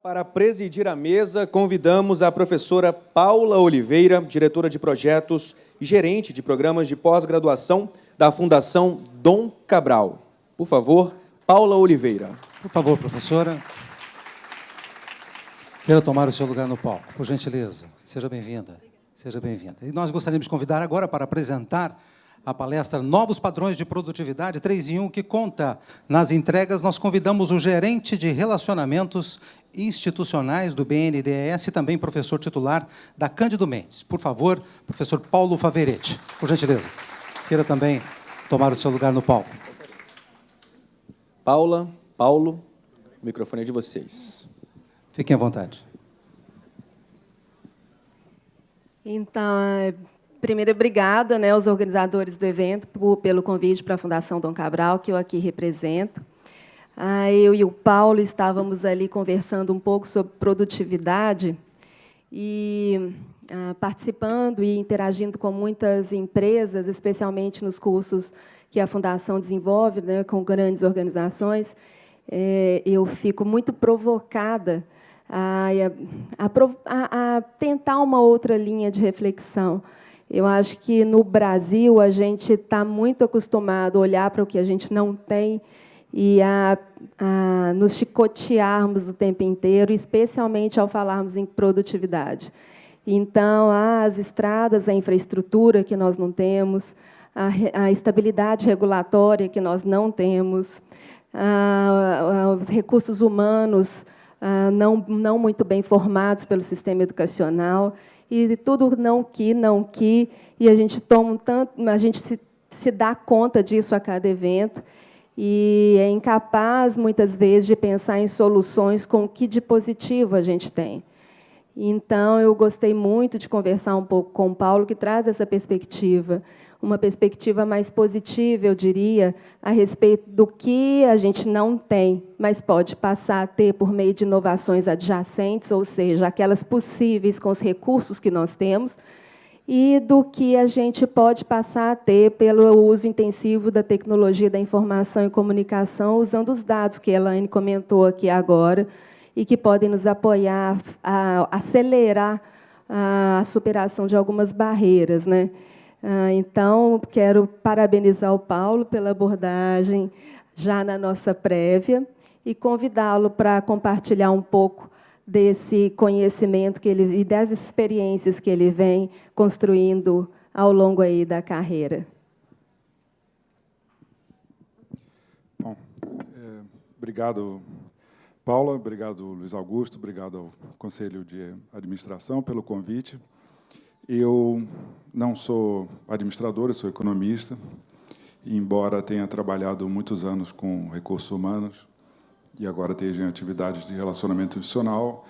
Para presidir a mesa, convidamos a professora Paula Oliveira, diretora de projetos e gerente de programas de pós-graduação da Fundação Dom Cabral. Por favor, Paula Oliveira. Por favor, professora. Queira tomar o seu lugar no palco, por gentileza. Seja bem-vinda. Seja bem-vinda. E nós gostaríamos de convidar agora para apresentar a palestra Novos Padrões de Produtividade 3 em 1, que conta nas entregas. Nós convidamos o gerente de Relacionamentos Institucionais do BNDES e também professor titular da Cândido Mendes. Por favor, professor Paulo Faveretti, por gentileza. Queira também tomar o seu lugar no palco. Paulo, o microfone é de vocês. Fiquem à vontade. Então, primeiro, obrigada, aos organizadores do evento pelo convite para a Fundação Dom Cabral, que eu aqui represento. Eu e o Paulo estávamos ali conversando um pouco sobre produtividade e participando e interagindo com muitas empresas, especialmente nos cursos que a Fundação desenvolve, com grandes organizações. Eu fico muito provocada a tentar uma outra linha de reflexão. Eu acho que, no Brasil, a gente está muito acostumado a olhar para o que a gente não tem e a nos chicotearmos o tempo inteiro, especialmente ao falarmos em produtividade. Então, as estradas, a infraestrutura que nós não temos, a estabilidade regulatória que nós não temos, os recursos humanos não muito bem formados pelo sistema educacional, e tudo não que, e a gente se dá conta disso a cada evento, e é incapaz, muitas vezes, de pensar em soluções com o que de positivo a gente tem. Então, eu gostei muito de conversar um pouco com o Paulo, que traz essa perspectiva, uma perspectiva mais positiva, eu diria, a respeito do que a gente não tem, mas pode passar a ter por meio de inovações adjacentes, ou seja, aquelas possíveis com os recursos que nós temos, e do que a gente pode passar a ter pelo uso intensivo da tecnologia da informação e comunicação, usando os dados que a Elaine comentou aqui agora, e que podem nos apoiar a acelerar a superação de algumas barreiras. Então, quero parabenizar o Paulo pela abordagem já na nossa prévia e convidá-lo para compartilhar um pouco desse conhecimento e das experiências que ele vem construindo ao longo aí da carreira. Bom, obrigado, Paula, obrigado, Luiz Augusto, obrigado ao Conselho de Administração pelo convite. Eu não sou administrador, eu sou economista, e, embora tenha trabalhado muitos anos com recursos humanos e agora esteja em atividades de relacionamento institucional,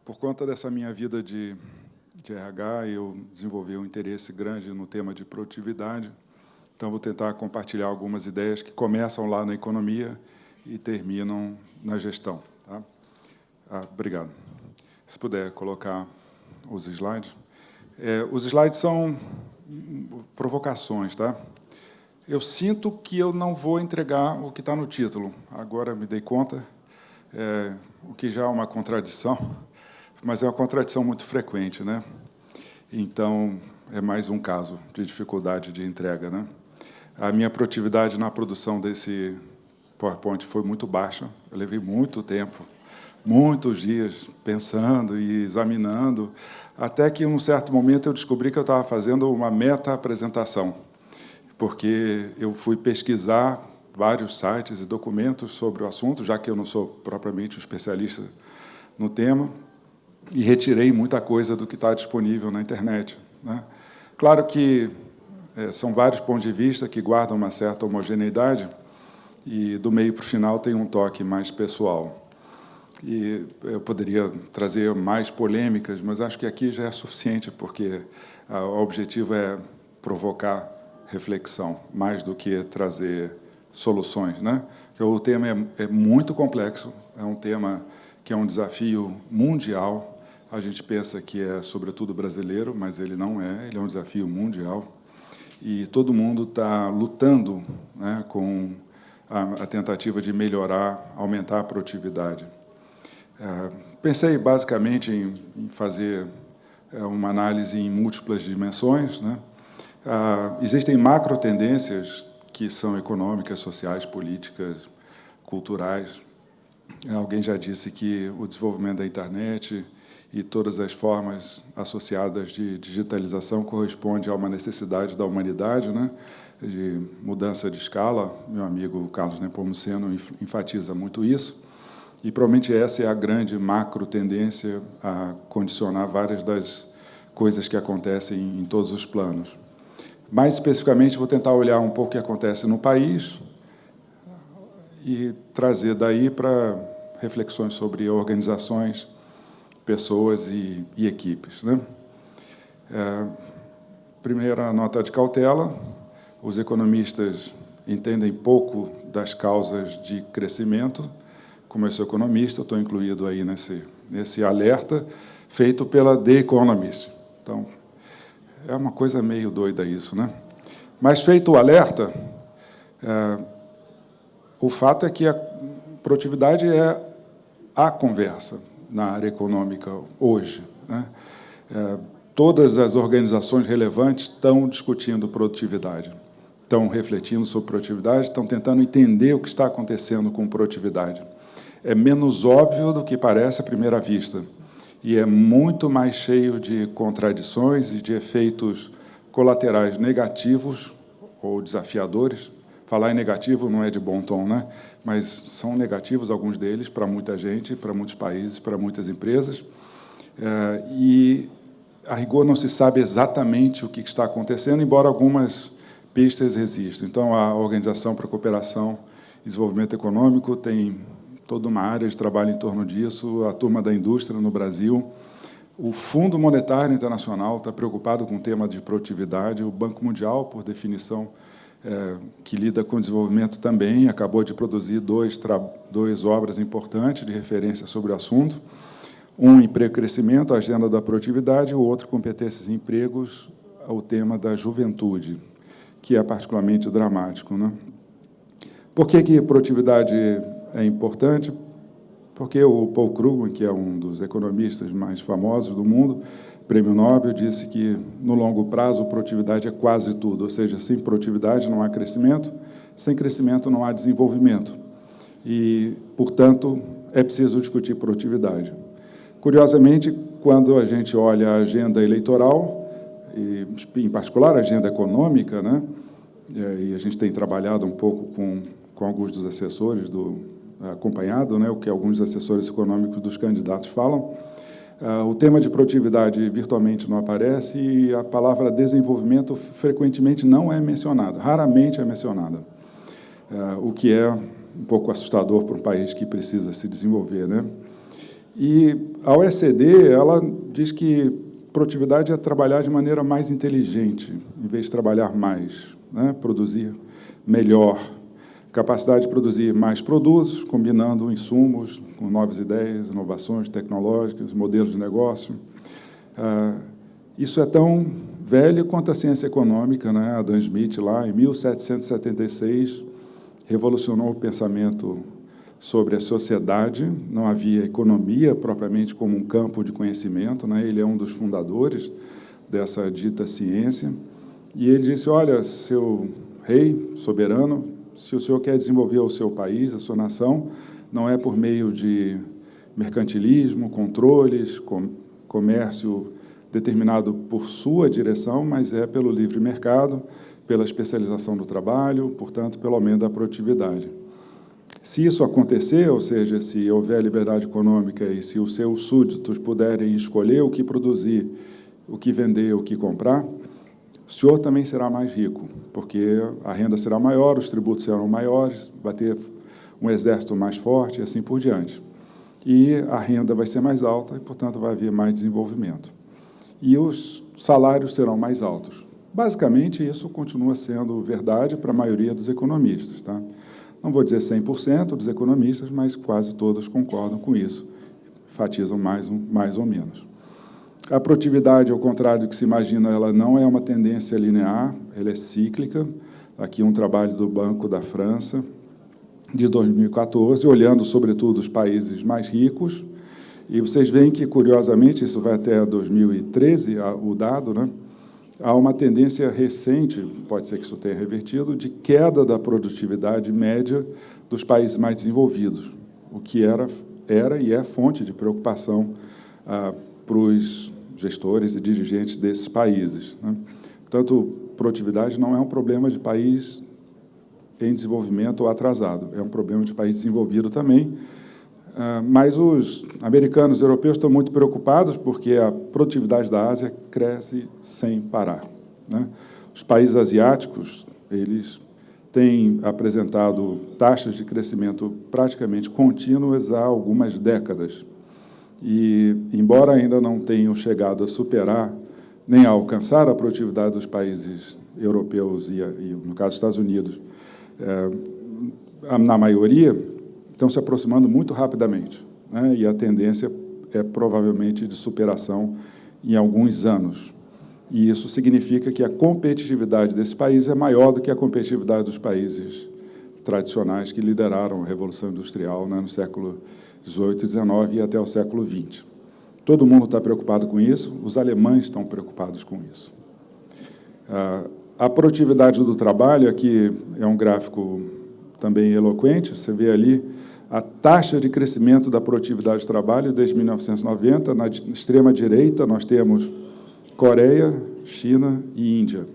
por conta dessa minha vida de RH, eu desenvolvi um interesse grande no tema de produtividade. Então, vou tentar compartilhar algumas ideias que começam lá na economia e terminam na gestão. Tá? Obrigado. Se puder colocar os slides. Os slides são provocações. Tá? Eu sinto que eu não vou entregar o que está no título. Agora me dei conta, o que já é uma contradição, mas é uma contradição muito frequente. Então, é mais um caso de dificuldade de entrega. A minha produtividade na produção desse PowerPoint foi muito baixa. Eu levei muito tempo, muitos dias, pensando e examinando, até que, em um certo momento, eu descobri que eu estava fazendo uma meta-apresentação, porque eu fui pesquisar vários sites e documentos sobre o assunto, já que eu não sou propriamente um especialista no tema, e retirei muita coisa do que está disponível na internet. Claro que são vários pontos de vista que guardam uma certa homogeneidade, e, do meio para o final, tem um toque mais pessoal. E eu poderia trazer mais polêmicas, mas acho que aqui já é suficiente, porque o objetivo é provocar reflexão, mais do que trazer soluções. Porque o tema é muito complexo, é um tema que é um desafio mundial. A gente pensa que é, sobretudo, brasileiro, mas ele não é, ele é um desafio mundial. E todo mundo está lutando com a tentativa de melhorar, aumentar a produtividade. Pensei basicamente em fazer uma análise em múltiplas dimensões, né? Existem macro tendências que são econômicas, sociais, políticas, culturais. Alguém já disse que o desenvolvimento da internet e todas as formas associadas de digitalização corresponde a uma necessidade da humanidade, né? De mudança de escala. Meu amigo Carlos Nepomuceno enfatiza muito isso. E provavelmente essa é a grande macro tendência a condicionar várias das coisas que acontecem em todos os planos. Mais especificamente, vou tentar olhar um pouco o que acontece no país e trazer daí para reflexões sobre organizações, pessoas e equipes, né? Primeira nota de cautela: os economistas entendem pouco das causas de crescimento. Como eu sou economista, estou incluído aí nesse alerta feito pela The Economist. Então, é uma coisa meio doida isso, né? Mas, feito o alerta, o fato é que a produtividade é a conversa na área econômica hoje, né? Todas as organizações relevantes estão discutindo produtividade, estão refletindo sobre produtividade, estão tentando entender o que está acontecendo com produtividade. É menos óbvio do que parece à primeira vista, e é muito mais cheio de contradições e de efeitos colaterais negativos ou desafiadores. Falar em negativo não é de bom tom, né? Mas são negativos alguns deles para muita gente, para muitos países, para muitas empresas. E, a rigor, não se sabe exatamente o que está acontecendo, embora algumas pistas existam. Então, a Organização para a Cooperação e Desenvolvimento Econômico tem toda uma área de trabalho em torno disso, a turma da indústria no Brasil. O Fundo Monetário Internacional está preocupado com o tema de produtividade, o Banco Mundial, por definição, que lida com o desenvolvimento também, acabou de produzir duas obras importantes de referência sobre o assunto. Um, Emprego e Crescimento, a Agenda da Produtividade, e o outro, Competências e Empregos, o tema da juventude, que é particularmente dramático, né? Por que produtividade é importante? Porque o Paul Krugman, que é um dos economistas mais famosos do mundo, prêmio Nobel, disse que, no longo prazo, produtividade é quase tudo, ou seja, sem produtividade não há crescimento, sem crescimento não há desenvolvimento. E, portanto, é preciso discutir produtividade. Curiosamente, quando a gente olha a agenda eleitoral, e, em particular a agenda econômica, né, e a gente tem trabalhado um pouco com alguns dos assessores acompanhado, né, o que alguns assessores econômicos dos candidatos falam, o tema de produtividade virtualmente não aparece e a palavra desenvolvimento frequentemente não é mencionada, raramente é mencionada, o que é um pouco assustador para um país que precisa se desenvolver, né? E a OECD, ela diz que produtividade é trabalhar de maneira mais inteligente, em vez de trabalhar mais, né? Produzir melhor, capacidade de produzir mais produtos, combinando insumos com novas ideias, inovações tecnológicas, modelos de negócio. Isso é tão velho quanto a ciência econômica, né? Adam Smith, lá em 1776, revolucionou o pensamento sobre a sociedade. Não havia economia propriamente como um campo de conhecimento, né? Ele é um dos fundadores dessa dita ciência. E ele disse, olha, seu rei soberano, se o senhor quer desenvolver o seu país, a sua nação, não é por meio de mercantilismo, controles, comércio determinado por sua direção, mas é pelo livre mercado, pela especialização do trabalho, portanto, pelo aumento da produtividade. Se isso acontecer, ou seja, se houver liberdade econômica e se os seus súditos puderem escolher o que produzir, o que vender, o que comprar, o senhor também será mais rico, porque a renda será maior, os tributos serão maiores, vai ter um exército mais forte e assim por diante. E a renda vai ser mais alta e, portanto, vai haver mais desenvolvimento. E os salários serão mais altos. Basicamente, isso continua sendo verdade para a maioria dos economistas, tá? Não vou dizer 100% dos economistas, mas quase todos concordam com isso, enfatizam mais ou menos. A produtividade, ao contrário do que se imagina, ela não é uma tendência linear, ela é cíclica. Aqui um trabalho do Banco da França, de 2014, olhando, sobretudo, os países mais ricos E vocês veem que, curiosamente, isso vai até 2013, o dado, né? Há uma tendência recente, pode ser que isso tenha revertido, de queda da produtividade média dos países mais desenvolvidos, o que era e é fonte de preocupação para os gestores e dirigentes desses países, né? Portanto, produtividade não é um problema de país em desenvolvimento ou atrasado, é um problema de país desenvolvido também, mas os americanos e europeus estão muito preocupados porque a produtividade da Ásia cresce sem parar, né? Os países asiáticos, eles têm apresentado taxas de crescimento praticamente contínuas há algumas décadas. E, embora ainda não tenham chegado a superar nem a alcançar a produtividade dos países europeus e no caso, Estados Unidos, na maioria, estão se aproximando muito rapidamente, né? E a tendência é provavelmente de superação em alguns anos. E isso significa que a competitividade desse país é maior do que a competitividade dos países tradicionais que lideraram a Revolução Industrial, né, no século XVIII e XIX e até o século XX. Todo mundo está preocupado com isso, os alemães estão preocupados com isso. A produtividade do trabalho, aqui é um gráfico também eloquente, você vê ali a taxa de crescimento da produtividade do trabalho desde 1990, na extrema-direita nós temos Coreia, China e Índia.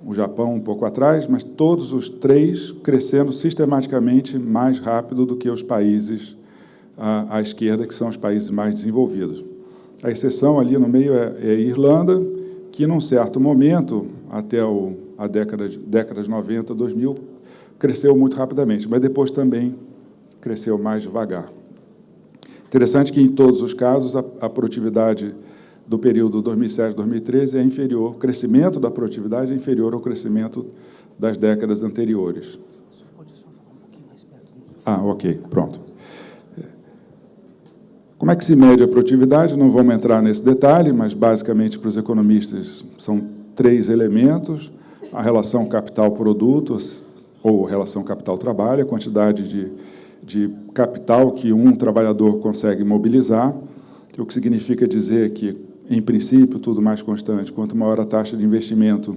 O Japão um pouco atrás, mas todos os três crescendo sistematicamente mais rápido do que os países à esquerda, que são os países mais desenvolvidos. A exceção ali no meio é a Irlanda, que, num certo momento, até a década de 90, 2000, cresceu muito rapidamente, mas depois também cresceu mais devagar. Interessante que, em todos os casos, a produtividade do período 2007-2013 é inferior, o crescimento da produtividade é inferior ao crescimento das décadas anteriores. Ok, pronto. Como é que se mede a produtividade? Não vamos entrar nesse detalhe, mas, basicamente, para os economistas, são 3 elementos: a relação capital-produto, ou relação capital-trabalho, a quantidade de capital que um trabalhador consegue mobilizar, o que significa dizer que, em princípio, tudo mais constante, quanto maior a taxa de investimento,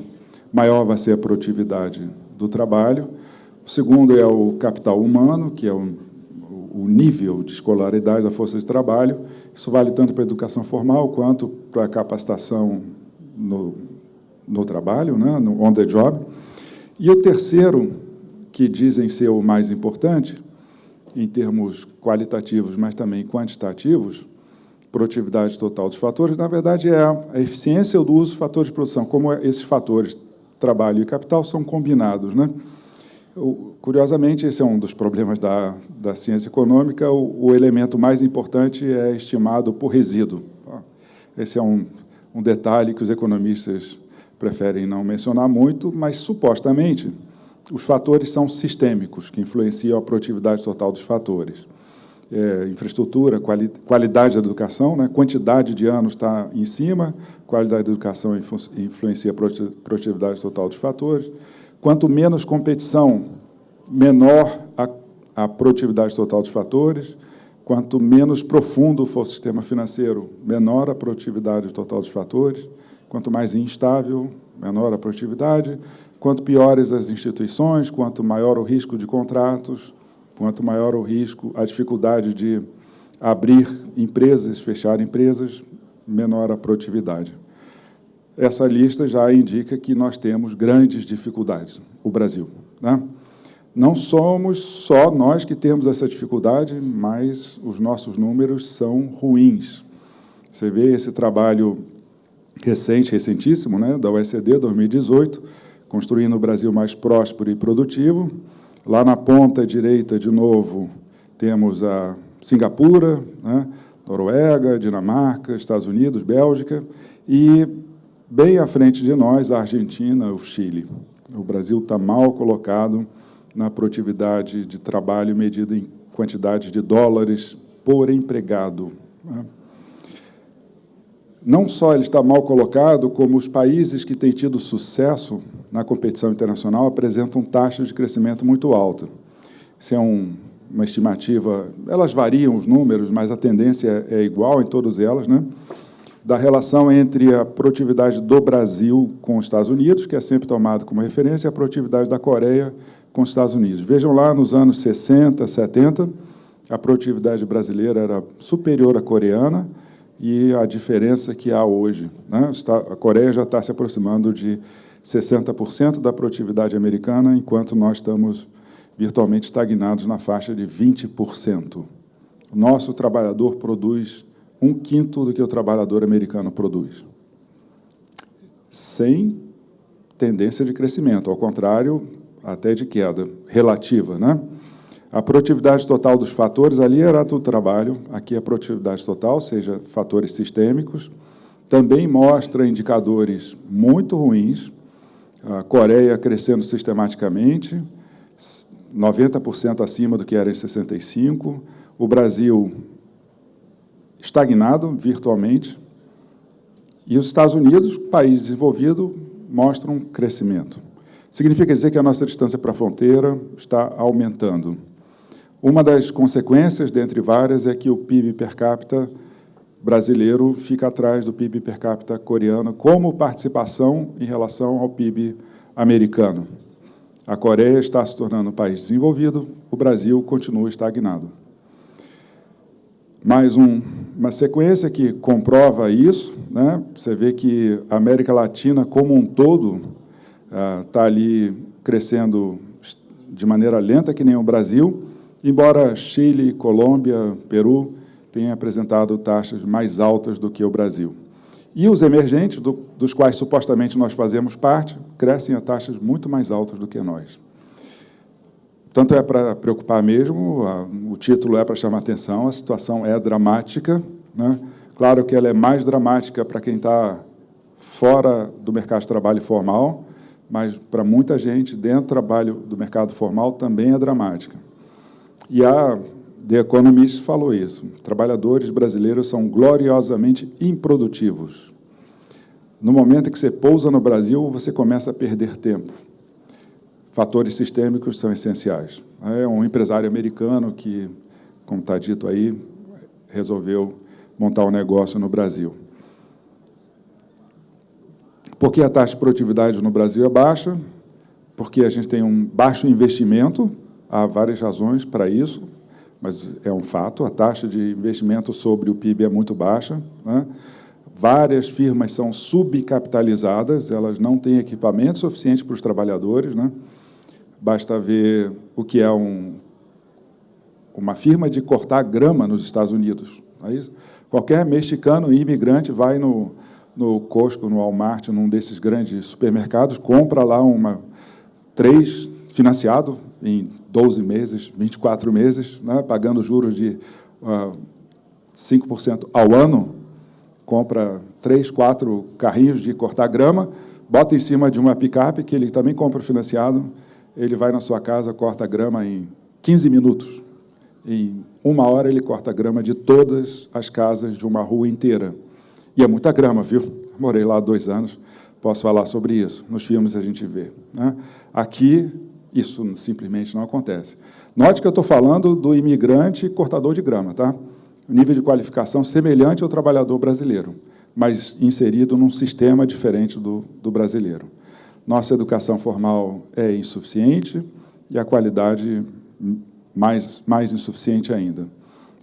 maior vai ser a produtividade do trabalho. O segundo é o capital humano, que é o nível de escolaridade da força de trabalho. Isso vale tanto para a educação formal quanto para a capacitação no trabalho, né, no on the job. E o terceiro, que dizem ser o mais importante, em termos qualitativos, mas também quantitativos, produtividade total dos fatores, na verdade, é a eficiência do uso dos fatores de produção, como esses fatores, trabalho e capital, são combinados, né? Curiosamente, esse é um dos problemas da ciência econômica, o elemento mais importante é estimado por resíduo. Esse é um detalhe que os economistas preferem não mencionar muito, mas, supostamente, os fatores são sistêmicos, que influenciam a produtividade total dos fatores. Infraestrutura, qualidade da educação, né? Quantidade de anos está em cima, qualidade da educação influencia a produtividade total dos fatores. Quanto menos competição, menor a produtividade total dos fatores. Quanto menos profundo for o sistema financeiro, menor a produtividade total dos fatores. Quanto mais instável, menor a produtividade. Quanto piores as instituições, quanto maior o risco de contratos, quanto maior o risco, a dificuldade de abrir empresas, fechar empresas, menor a produtividade. Essa lista já indica que nós temos grandes dificuldades, o Brasil, né? Não somos só nós que temos essa dificuldade, mas os nossos números são ruins. Você vê esse trabalho recentíssimo, né, da OECD, 2018, construindo o Brasil mais próspero e produtivo. Lá na ponta direita, de novo, temos a Singapura, né, Noruega, Dinamarca, Estados Unidos, Bélgica, e, bem à frente de nós, a Argentina, o Chile. O Brasil está mal colocado na produtividade de trabalho medida em quantidade de dólares por empregado, né? Não só ele está mal colocado, como os países que têm tido sucesso na competição internacional apresentam taxas de crescimento muito altas. Isso é uma estimativa, elas variam os números, mas a tendência é igual em todas elas, né? Da relação entre a produtividade do Brasil com os Estados Unidos, que é sempre tomado como referência, e a produtividade da Coreia com os Estados Unidos. Vejam lá, nos anos 60, 70, a produtividade brasileira era superior à coreana, e a diferença que há hoje, né? A Coreia já está se aproximando de 60% da produtividade americana, enquanto nós estamos virtualmente estagnados na faixa de 20%. O nosso trabalhador produz 1/5 do que o trabalhador americano produz, sem tendência de crescimento, ao contrário, até de queda relativa, né? A produtividade total dos fatores, ali era do trabalho, aqui a produtividade total, ou seja, fatores sistêmicos, também mostra indicadores muito ruins, a Coreia crescendo sistematicamente, 90% acima do que era em 65, o Brasil estagnado virtualmente, e os Estados Unidos, país desenvolvido, mostram um crescimento. Significa dizer que a nossa distância para a fronteira está aumentando. Uma das consequências, dentre várias, é que o PIB per capita brasileiro fica atrás do PIB per capita coreano como participação em relação ao PIB americano. A Coreia está se tornando um país desenvolvido, o Brasil continua estagnado. Mais uma sequência que comprova isso, né? Você vê que a América Latina, como um todo, está ali crescendo de maneira lenta, que nem o Brasil, embora Chile, Colômbia, Peru tenham apresentado taxas mais altas do que o Brasil. E os emergentes, dos quais supostamente nós fazemos parte, crescem a taxas muito mais altas do que nós. Portanto, é para preocupar mesmo, o título é para chamar atenção, a situação é dramática, né? Claro que ela é mais dramática para quem está fora do mercado de trabalho formal, mas para muita gente dentro do trabalho do mercado formal também é dramática. E a The Economist falou isso. Trabalhadores brasileiros são gloriosamente improdutivos. No momento em que você pousa no Brasil, você começa a perder tempo. Fatores sistêmicos são essenciais. É um empresário americano que, como está dito aí, resolveu montar um negócio no Brasil. Por que a taxa de produtividade no Brasil é baixa? Porque a gente tem um baixo investimento. Há várias razões para isso, mas é um fato, a taxa de investimento sobre o PIB é muito baixa, né? Várias firmas são subcapitalizadas, elas não têm equipamento suficiente para os trabalhadores, né? Basta ver o que é uma firma de cortar grama nos Estados Unidos. É isso? Qualquer mexicano imigrante vai no Costco, no Walmart, num desses grandes supermercados, compra lá três financiado em 12 meses, 24 meses, né, pagando juros de 5% ao ano, compra 3, 4 carrinhos de cortar grama, bota em cima de uma picape, que ele também compra financiado, ele vai na sua casa, corta grama em 15 minutos. Em 1 hora, ele corta grama de todas as casas de uma rua inteira. E é muita grama, viu? Morei lá há 2 anos, posso falar sobre isso. Nos filmes a gente vê, né? Aqui, isso simplesmente não acontece. Note que eu estou falando do imigrante cortador de grama, tá? O nível de qualificação semelhante ao trabalhador brasileiro, mas inserido num sistema diferente do brasileiro. Nossa educação formal é insuficiente e a qualidade mais insuficiente ainda.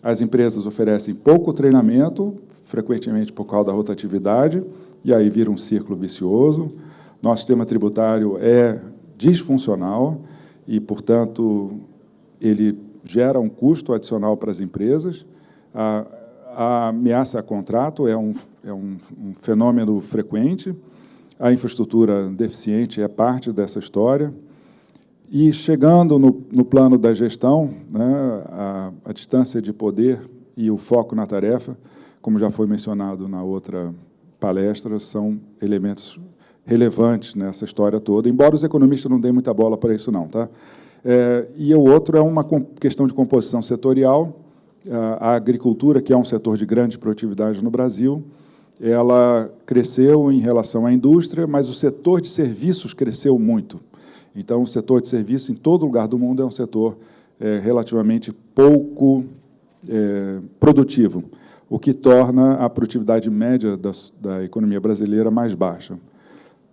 As empresas oferecem pouco treinamento, frequentemente por causa da rotatividade, e aí vira um círculo vicioso. Nosso sistema tributário é disfuncional e, portanto, ele gera um custo adicional para as empresas. A ameaça a contrato é um fenômeno frequente. A infraestrutura deficiente é parte dessa história. E, chegando no plano da gestão, né, a distância de poder e o foco na tarefa, como já foi mencionado na outra palestra, são elementos relevantes nessa história toda, embora os economistas não deem muita bola para isso, não. Tá? E o outro é uma questão de composição setorial. A agricultura, que é um setor de grande produtividade no Brasil, ela cresceu em relação à indústria, mas o setor de serviços cresceu muito. Então, o setor de serviços, em todo lugar do mundo, é um setor relativamente pouco produtivo, o que torna a produtividade média da economia brasileira mais baixa.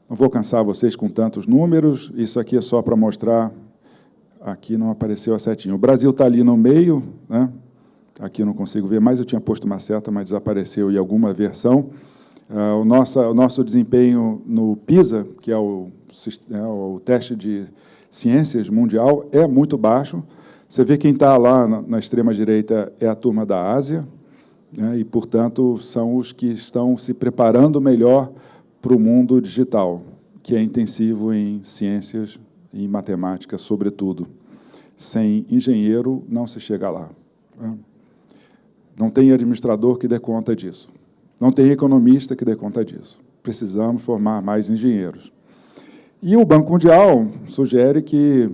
Não vou cansar vocês com tantos números, isso aqui é só para mostrar, aqui não apareceu a setinha. O Brasil está ali no meio, né? Aqui eu não consigo ver mais, eu tinha posto uma seta, mas desapareceu em alguma versão. O nosso desempenho no PISA, que é o teste de ciências mundial, é muito baixo. Você vê quem está lá na extrema-direita é a turma da Ásia, né, e, portanto, são os que estão se preparando melhor para o mundo digital, que é intensivo em ciências e em matemática, sobretudo. Sem engenheiro, não se chega lá. Não tem administrador que dê conta disso. Não tem economista que dê conta disso. Precisamos formar mais engenheiros. E o Banco Mundial sugere que,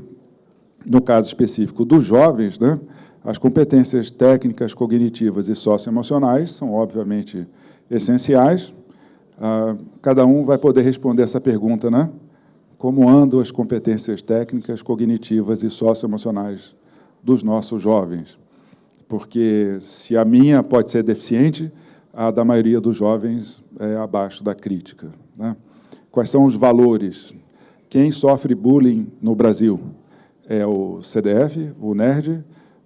no caso específico dos jovens, né, as competências técnicas, cognitivas e socioemocionais são, obviamente, essenciais. Cada um vai poder responder essa pergunta, né? Como andam as competências técnicas, cognitivas e socioemocionais dos nossos jovens? Porque, se a minha pode ser deficiente, a da maioria dos jovens é abaixo da crítica, né? Quais são os valores? Quem sofre bullying no Brasil? É o CDF, o nerd,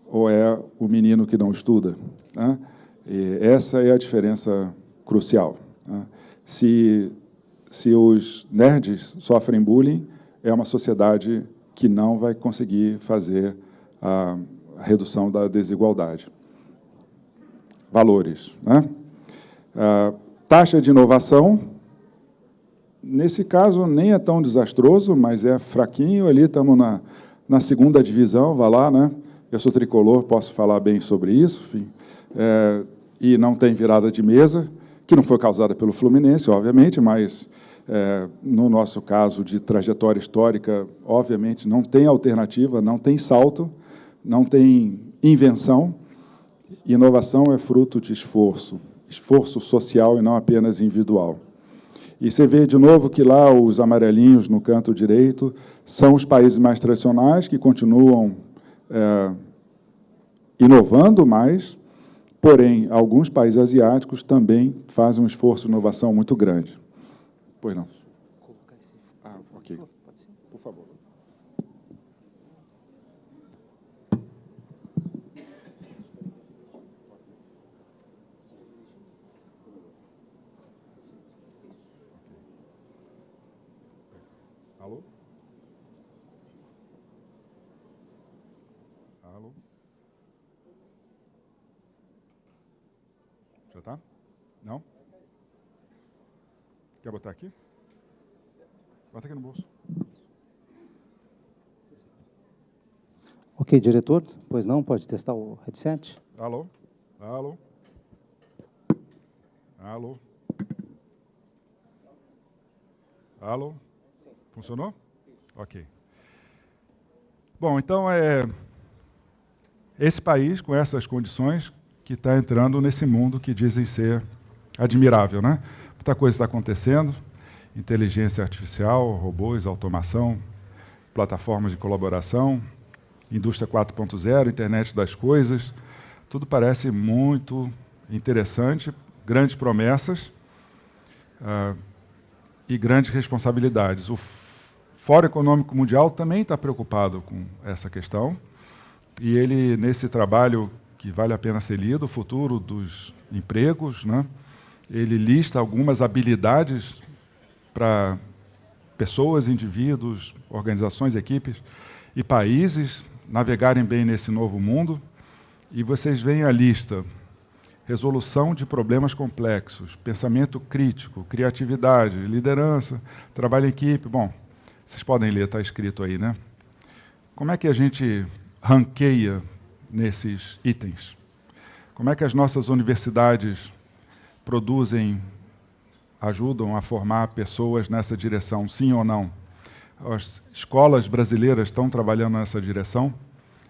ou é o menino que não estuda, né? E essa é a diferença crucial, né? Se os nerds sofrem bullying, é uma sociedade que não vai conseguir fazer a redução da desigualdade. Valores, né? Taxa de inovação, nesse caso, nem é tão desastroso, mas é fraquinho. Ali estamos na segunda divisão, vai lá, né? Eu sou tricolor, posso falar bem sobre isso, enfim. E não tem virada de mesa, que não foi causada pelo Fluminense, obviamente, mas, no nosso caso de trajetória histórica, obviamente, não tem alternativa, não tem salto, não tem invenção. Inovação é fruto de esforço social e não apenas individual. E você vê, de novo, que lá os amarelinhos no canto direito são os países mais tradicionais, que continuam inovando mais, porém, alguns países asiáticos também fazem um esforço de inovação muito grande. Pois não? Ok. Por favor. Alô? Alô? Já está? Não? Quer botar aqui? Bota aqui no bolso. Ok, diretor. Pois não, pode testar o headset? Alô? Alô? Alô? Alô? Funcionou? Ok. Bom, então, esse país, com essas condições, que está entrando nesse mundo que dizem ser admirável, né? Muita coisa está acontecendo, inteligência artificial, robôs, automação, plataformas de colaboração, indústria 4.0, internet das coisas, tudo parece muito interessante, grandes promessas e grandes responsabilidades. O Fórum Econômico Mundial também está preocupado com essa questão, e ele, nesse trabalho que vale a pena ser lido, o futuro dos empregos, né? Ele lista algumas habilidades para pessoas, indivíduos, organizações, equipes e países navegarem bem nesse novo mundo. E vocês veem a lista: resolução de problemas complexos, pensamento crítico, criatividade, liderança, trabalho em equipe. Bom, vocês podem ler, está escrito aí, né? Como é que a gente ranqueia nesses itens? Como é que as nossas universidades produzem, ajudam a formar pessoas nessa direção, sim ou não? As escolas brasileiras estão trabalhando nessa direção?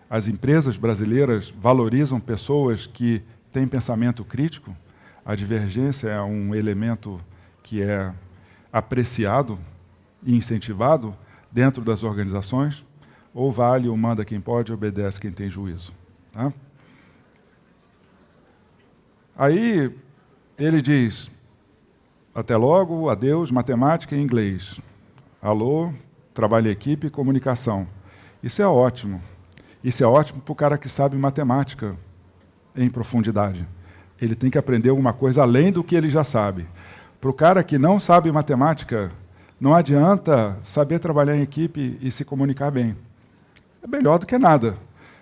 As empresas brasileiras valorizam pessoas que têm pensamento crítico? A divergência é um elemento que é apreciado e incentivado dentro das organizações? ou vale o manda quem pode, obedece quem tem juízo. Tá? Aí ele diz, até logo, adeus, matemática e inglês. Alô, trabalho em equipe e comunicação. Isso é ótimo. Isso é ótimo para o cara que sabe matemática em profundidade. Ele tem que aprender alguma coisa além do que ele já sabe. Para o cara que não sabe matemática, não adianta saber trabalhar em equipe e se comunicar bem. É melhor do que nada,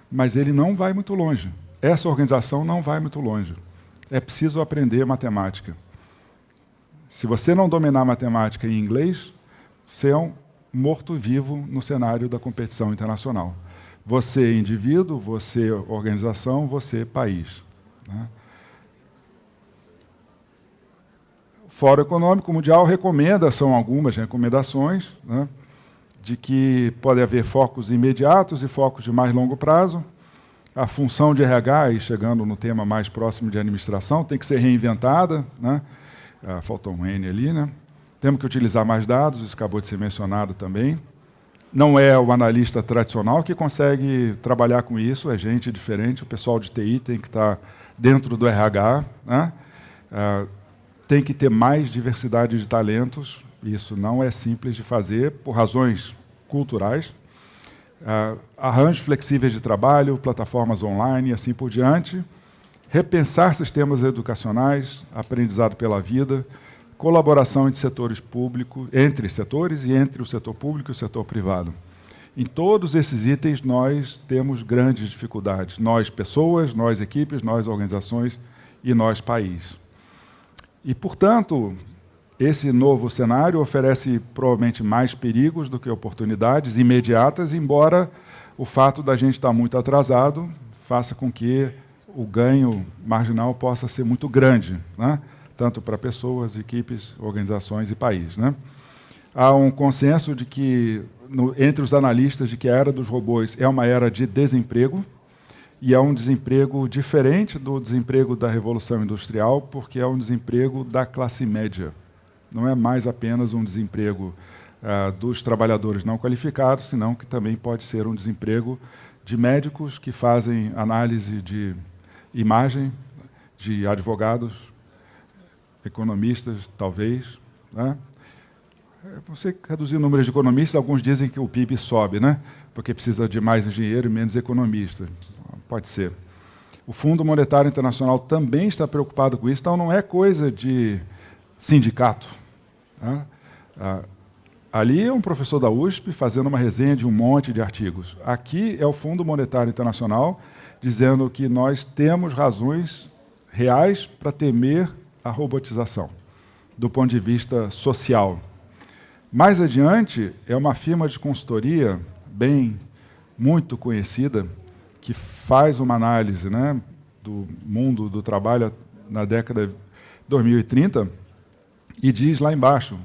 mas ele não vai muito longe. Essa organização não vai muito longe. É preciso aprender matemática. Se você não dominar matemática e inglês, você é um morto-vivo no cenário da competição internacional. Você é indivíduo, você é organização, você é país. Né? O Fórum Econômico Mundial recomenda, são algumas recomendações, né, de que pode haver focos imediatos e focos de mais longo prazo. A função de RH, e chegando no tema mais próximo de administração, tem que ser reinventada, né? Faltou um N ali, né? Temos que utilizar mais dados, isso acabou de ser mencionado também. Não é o analista tradicional que consegue trabalhar com isso, é gente diferente, o pessoal de TI tem que estar dentro do RH, né? Tem que ter mais diversidade de talentos, isso não é simples de fazer, por razões culturais. Arranjos flexíveis de trabalho, plataformas online e assim por diante. Repensar sistemas educacionais, aprendizado pela vida, colaboração entre setores públicos, entre setores e entre o setor público e o setor privado. Em todos esses itens, nós temos grandes dificuldades. Nós, pessoas, nós, equipes, nós, organizações e nós, país. E, portanto, esse novo cenário oferece provavelmente mais perigos do que oportunidades imediatas, embora o fato da gente estar muito atrasado faça com que o ganho marginal possa ser muito grande, né? Tanto para pessoas, equipes, organizações e país. Né? Há um consenso de que, entre os analistas, de que a era dos robôs é uma era de desemprego, e é um desemprego diferente do desemprego da Revolução Industrial, porque é um desemprego da classe média. Não é mais apenas um desemprego dos trabalhadores não qualificados, senão que também pode ser um desemprego de médicos que fazem análise de imagem, de advogados, economistas, talvez. Né? Você reduzir o número de economistas, alguns dizem que o PIB sobe, né? Porque precisa de mais engenheiro e menos economista. Pode ser. O Fundo Monetário Internacional também está preocupado com isso, então não é coisa de sindicato. Né? Ali é um professor da USP fazendo uma resenha de um monte de artigos. Aqui é o Fundo Monetário Internacional dizendo que nós temos razões reais para temer a robotização, do ponto de vista social. Mais adiante, é uma firma de consultoria muito conhecida, que faz uma análise, né, do mundo do trabalho na década de 2030, e diz lá embaixo,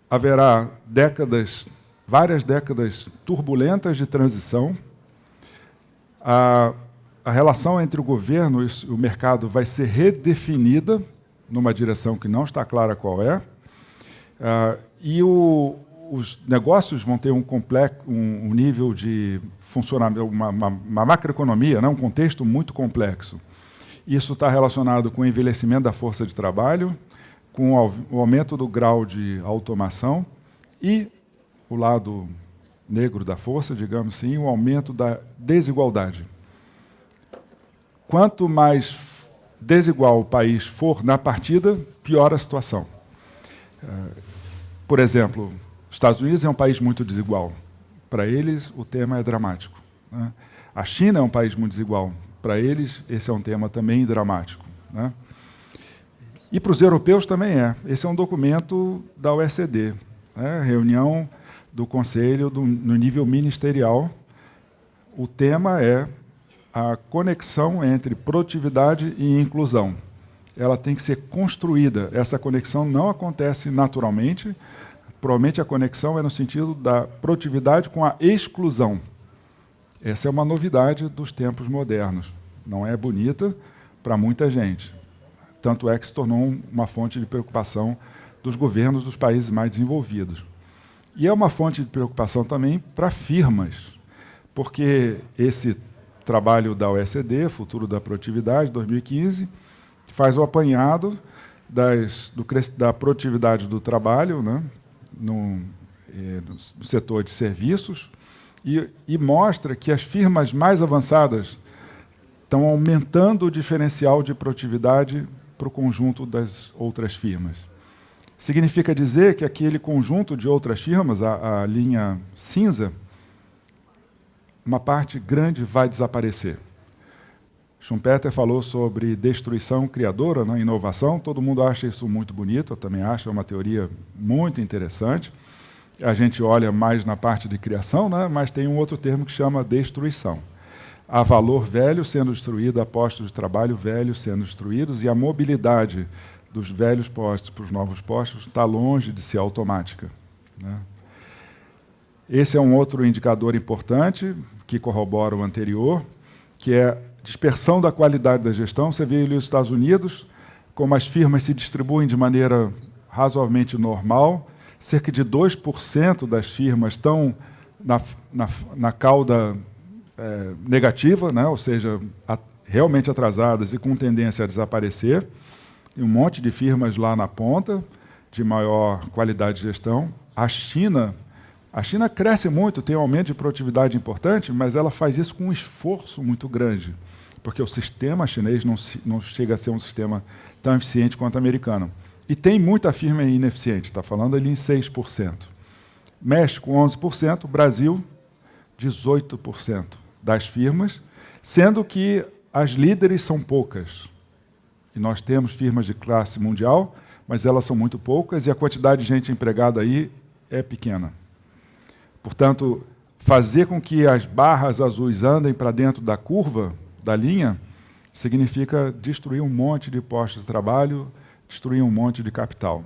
haverá várias décadas turbulentas de transição, a relação entre o governo e o mercado vai ser redefinida numa direção que não está clara qual é, e os negócios vão ter um nível de funcionamento, uma macroeconomia, né, um contexto muito complexo. Isso está relacionado com o envelhecimento da força de trabalho, com o aumento do grau de automação e o lado negro da força, digamos assim, o aumento da desigualdade. Quanto mais desigual o país for na partida, pior a situação. Por exemplo, os Estados Unidos é um país muito desigual. Para eles, o tema é dramático. Né? A China é um país muito desigual. Para eles, esse é um tema também dramático. Né? E para os europeus também é. Esse é um documento da OECD, né? Reunião do Conselho no nível ministerial. O tema é a conexão entre produtividade e inclusão. Ela tem que ser construída. Essa conexão não acontece naturalmente. Provavelmente a conexão é no sentido da produtividade com a exclusão. Essa é uma novidade dos tempos modernos. Não é bonita para muita gente. Tanto é que se tornou uma fonte de preocupação dos governos dos países mais desenvolvidos. E é uma fonte de preocupação também para firmas, porque esse trabalho da OECD, Futuro da Produtividade, 2015, faz o apanhado da produtividade do trabalho, né, no setor de serviços, e mostra que as firmas mais avançadas estão aumentando o diferencial de produtividade para o conjunto das outras firmas. Significa dizer que aquele conjunto de outras firmas, a linha cinza, uma parte grande vai desaparecer. Schumpeter falou sobre destruição criadora, né, inovação. Todo mundo acha isso muito bonito, eu também acho, é uma teoria muito interessante. A gente olha mais na parte de criação, né, mas tem um outro termo que chama destruição. Há valor velho sendo destruído, há postos de trabalho velhos sendo destruídos, e a mobilidade dos velhos postos para os novos postos está longe de ser automática, né? Esse é um outro indicador importante que corrobora o anterior, que é a dispersão da qualidade da gestão. Você vê ali nos Estados Unidos, como as firmas se distribuem de maneira razoavelmente normal, cerca de 2% das firmas estão na cauda negativa, né? Ou seja, realmente atrasadas e com tendência a desaparecer, e um monte de firmas lá na ponta, de maior qualidade de gestão. A China cresce muito, tem um aumento de produtividade importante, mas ela faz isso com um esforço muito grande, porque o sistema chinês não chega a ser um sistema tão eficiente quanto o americano. E tem muita firma ineficiente, está falando ali em 6%. México, 11%, Brasil, 18% das firmas, sendo que as líderes são poucas. E nós temos firmas de classe mundial, mas elas são muito poucas e a quantidade de gente empregada aí é pequena. Portanto, fazer com que as barras azuis andem para dentro da curva, da linha, significa destruir um monte de postos de trabalho, destruir um monte de capital.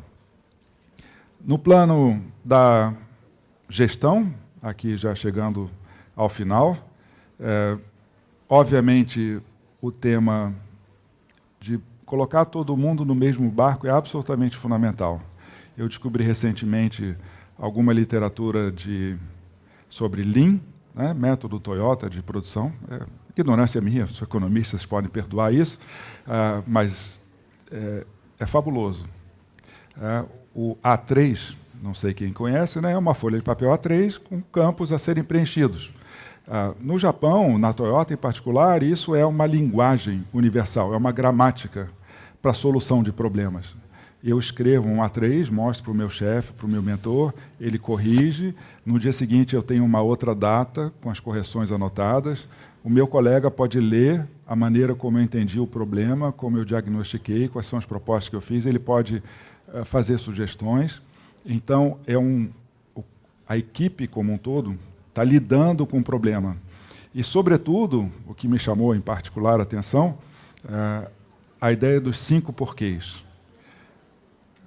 No plano da gestão, aqui já chegando ao final, obviamente o tema de colocar todo mundo no mesmo barco é absolutamente fundamental. Eu descobri recentemente alguma literatura sobre Lean, né, método Toyota de produção. Ignorância minha, os economistas podem perdoar isso, mas é fabuloso. O A3, não sei quem conhece, né, é uma folha de papel A3 com campos a serem preenchidos. No Japão, na Toyota em particular, isso é uma linguagem universal, é uma gramática para a solução de problemas. Eu escrevo um A3, mostro para o meu chefe, para o meu mentor, ele corrige, no dia seguinte eu tenho uma outra data com as correções anotadas, o meu colega pode ler a maneira como eu entendi o problema, como eu diagnostiquei, quais são as propostas que eu fiz, ele pode fazer sugestões. Então, a equipe como um todo está lidando com o problema. E, sobretudo, o que me chamou em particular a atenção, a ideia dos 5 porquês.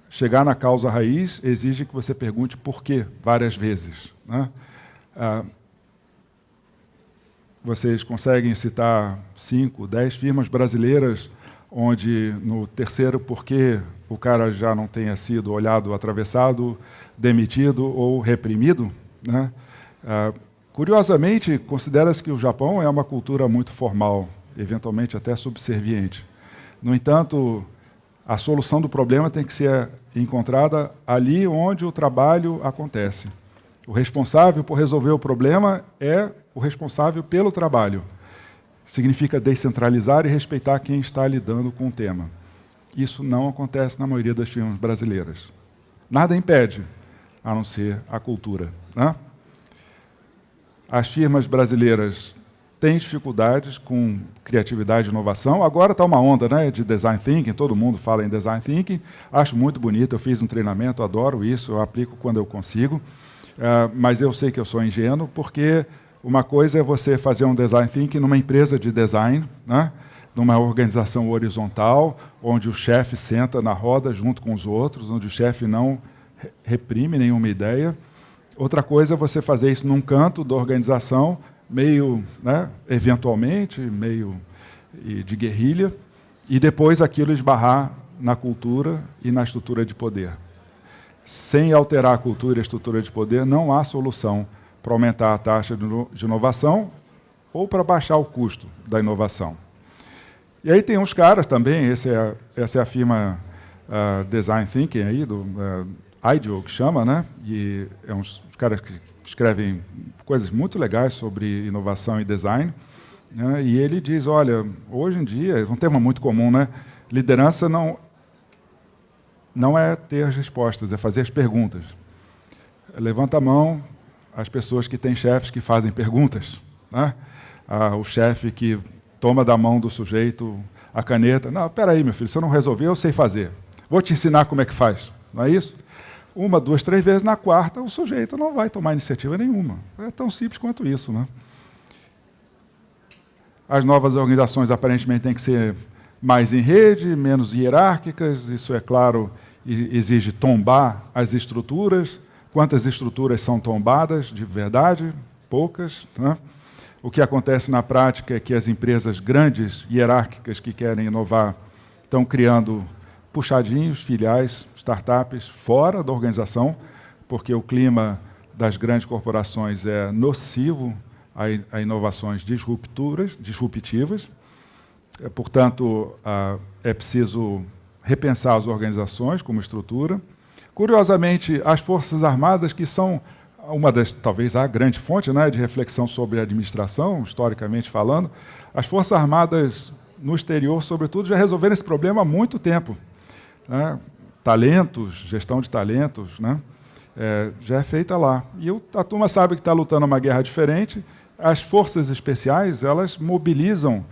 Chegar na causa raiz exige que você pergunte por quê várias vezes, né? Vocês conseguem citar 5, 10 firmas brasileiras onde, no terceiro porquê, o cara já não tenha sido olhado, atravessado, demitido ou reprimido, né? Curiosamente, considera-se que o Japão é uma cultura muito formal, eventualmente até subserviente. No entanto, a solução do problema tem que ser encontrada ali onde o trabalho acontece. O responsável por resolver o problema é o responsável pelo trabalho. Significa descentralizar e respeitar quem está lidando com o tema. Isso não acontece na maioria das firmas brasileiras. Nada impede, a não ser a cultura, né? As firmas brasileiras têm dificuldades com criatividade e inovação. Agora está uma onda, né, de design thinking, todo mundo fala em design thinking. Acho muito bonito, eu fiz um treinamento, adoro isso, eu aplico quando eu consigo. Mas eu sei que eu sou ingênuo, porque uma coisa é você fazer um design thinking numa empresa de design, né, numa organização horizontal, onde o chefe senta na roda junto com os outros, onde o chefe não reprime nenhuma ideia. Outra coisa é você fazer isso num canto da organização, meio, né, eventualmente, meio de guerrilha, e depois aquilo esbarrar na cultura e na estrutura de poder. sem alterar a cultura e a estrutura de poder, não há solução para aumentar a taxa de inovação ou para baixar o custo da inovação. E aí tem uns caras também, essa é a firma Design Thinking, aí, do IDEO, que chama, né? E é uns caras que escrevem coisas muito legais sobre inovação e design, né? E ele diz, olha, hoje em dia, é um tema muito comum, né? Liderança não é ter as respostas, é fazer as perguntas. Levanta a mão as pessoas que têm chefes que fazem perguntas, né? O chefe que toma da mão do sujeito a caneta. Não, espera aí, meu filho, se eu não resolver, eu sei fazer. Vou te ensinar como é que faz. Não é isso? 1, 2, 3 vezes, na quarta, o sujeito não vai tomar iniciativa nenhuma. É tão simples quanto isso, né? As novas organizações, aparentemente, têm que ser mais em rede, menos hierárquicas. Isso, é claro, exige tombar as estruturas. Quantas estruturas são tombadas, de verdade? Poucas, né? O que acontece na prática é que as empresas grandes, hierárquicas, que querem inovar, estão criando puxadinhos, filiais, startups, fora da organização, porque o clima das grandes corporações é nocivo a inovações disruptivas. Portanto, é preciso repensar as organizações como estrutura. Curiosamente, as Forças Armadas, que são uma das, talvez, a grande fonte, né, de reflexão sobre a administração, historicamente falando, as Forças Armadas no exterior, sobretudo, já resolveram esse problema há muito tempo, né? Talentos, gestão de talentos, né? Já é feita lá. E a turma sabe que está lutando uma guerra diferente. As forças especiais, elas mobilizam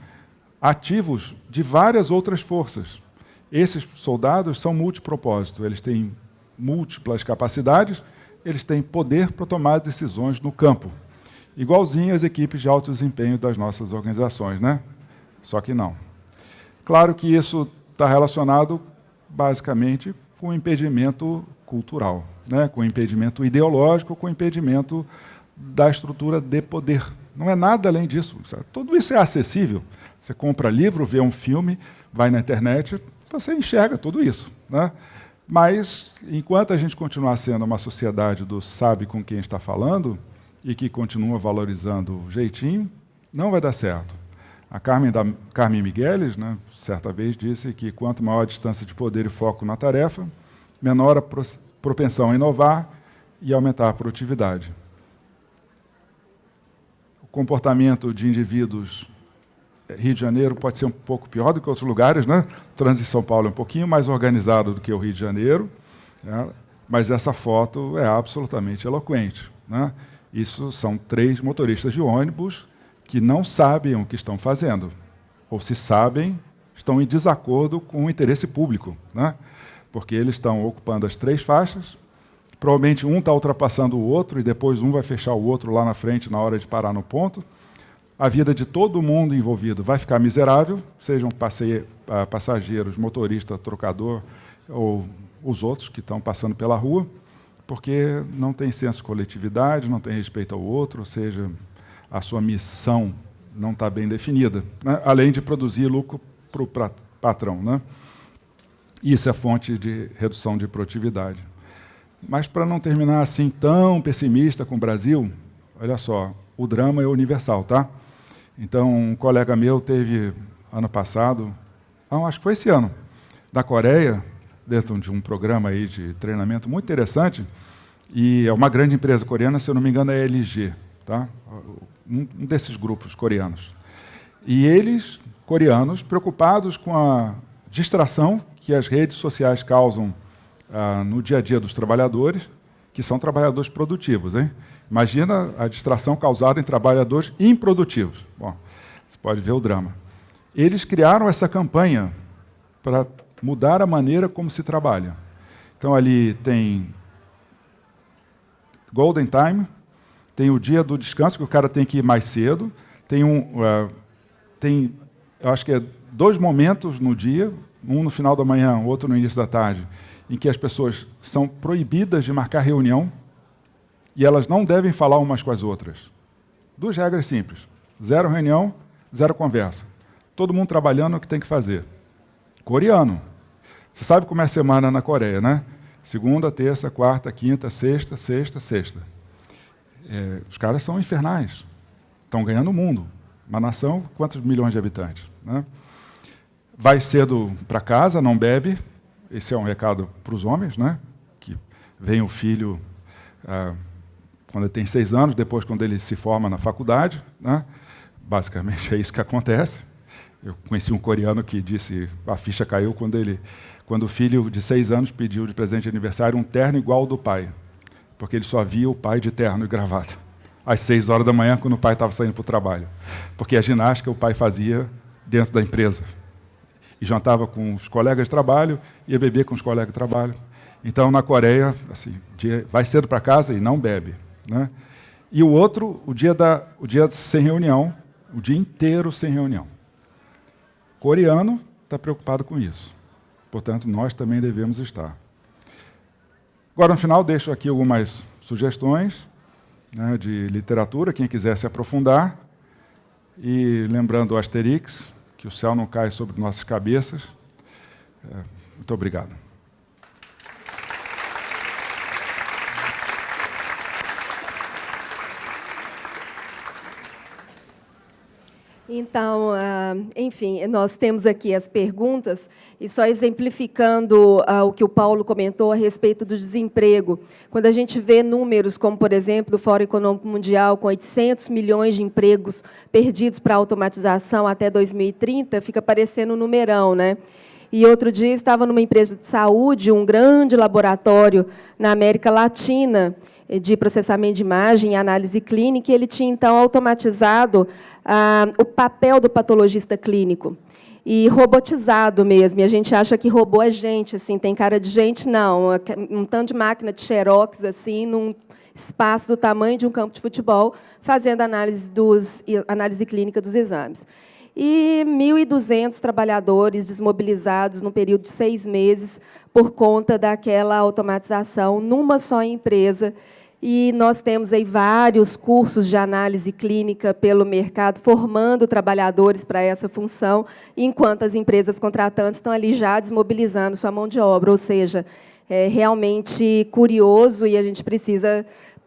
ativos de várias outras forças. Esses soldados são multipropósito, eles têm múltiplas capacidades, eles têm poder para tomar decisões no campo, igualzinho às equipes de alto desempenho das nossas organizações, né? Só que não. Claro que isso está relacionado, basicamente, com o impedimento cultural, né? Com o impedimento ideológico, com o impedimento da estrutura de poder. Não é nada além disso. Tudo isso é acessível. Você compra livro, vê um filme, vai na internet, você enxerga tudo isso, né? Mas, enquanto a gente continuar sendo uma sociedade do sabe com quem está falando e que continua valorizando o jeitinho, não vai dar certo. A Carmen Migueles, né, certa vez, disse que quanto maior a distância de poder e foco na tarefa, menor a propensão a inovar e aumentar a produtividade. O comportamento de indivíduos Rio de Janeiro pode ser um pouco pior do que outros lugares, né? O trânsito de São Paulo é um pouquinho mais organizado do que o Rio de Janeiro, né? Mas essa foto é absolutamente eloquente, né? Isso são 3 motoristas de ônibus que não sabem o que estão fazendo, ou se sabem, estão em desacordo com o interesse público, né? Porque eles estão ocupando as 3 faixas, provavelmente um está ultrapassando o outro e depois um vai fechar o outro lá na frente na hora de parar no ponto. A vida de todo mundo envolvido vai ficar miserável, sejam passageiros, motorista, trocador ou os outros que estão passando pela rua, porque não tem senso de coletividade, não tem respeito ao outro, ou seja, a sua missão não está bem definida, né? Além de produzir lucro para o patrão, né? Isso é fonte de redução de produtividade. Mas, para não terminar assim tão pessimista com o Brasil, olha só, o drama é universal, tá? Então, um colega meu teve, ano passado, acho que foi esse ano, da Coreia, dentro de um programa aí de treinamento muito interessante, e é uma grande empresa coreana, se eu não me engano é a LG, tá? Um desses grupos coreanos. E eles, coreanos, preocupados com a distração que as redes sociais causam no dia a dia dos trabalhadores, que são trabalhadores produtivos, hein? Imagina a distração causada em trabalhadores improdutivos. Bom, você pode ver o drama. Eles criaram essa campanha para mudar a maneira como se trabalha. Então, ali tem Golden Time, tem o dia do descanso, que o cara tem que ir mais cedo, tem eu acho que é 2 momentos no dia, um no final da manhã, outro no início da tarde, em que as pessoas são proibidas de marcar reunião, e elas não devem falar umas com as outras. 2 regras simples. 0 reunião, 0 conversa. Todo mundo trabalhando o que tem que fazer. Coreano. Você sabe como é a semana na Coreia, né? Segunda, terça, quarta, quinta, sexta, sexta, sexta. Os caras são infernais. Estão ganhando o mundo. Uma nação, quantos milhões de habitantes? Né? Vai cedo para casa, não bebe. Esse é um recado para os homens, né? Que vem o filho quando ele tem 6 anos, depois quando ele se forma na faculdade. Né? Basicamente é isso que acontece. Eu conheci um coreano que disse a ficha caiu quando o filho de 6 anos pediu de presente de aniversário um terno igual ao do pai, porque ele só via o pai de terno e gravata, às 6 horas da manhã, quando o pai estava saindo para o trabalho. Porque a ginástica o pai fazia dentro da empresa. E jantava com os colegas de trabalho, ia beber com os colegas de trabalho. Então, na Coreia, assim, vai cedo para casa e não bebe. Né? E o outro, o dia sem reunião, o dia inteiro sem reunião. O coreano está preocupado com isso. Portanto, nós também devemos estar. Agora, no final, deixo aqui algumas sugestões, né, de literatura, quem quiser se aprofundar. E lembrando o Asterix, que o céu não cai sobre nossas cabeças. Muito obrigado. Então, enfim, nós temos aqui as perguntas, e só exemplificando o que o Paulo comentou a respeito do desemprego. Quando a gente vê números como, por exemplo, do Fórum Econômico Mundial, com 800 milhões de empregos perdidos para a automatização até 2030, fica parecendo um numerão, né? E outro dia estava numa empresa de saúde, um grande laboratório na América Latina, de processamento de imagem e análise clínica, e ele tinha, então, automatizado o papel do patologista clínico, e robotizado mesmo. E a gente acha que robô é gente, assim, tem cara de gente, não. Um tanto de máquina de xerox, assim, num espaço do tamanho de um campo de futebol, fazendo análise clínica dos exames. E 1.200 trabalhadores desmobilizados num período de 6 meses por conta daquela automatização numa só empresa. E nós temos aí vários cursos de análise clínica pelo mercado, formando trabalhadores para essa função, enquanto as empresas contratantes estão ali já desmobilizando sua mão de obra. Ou seja, é realmente curioso, e a gente precisa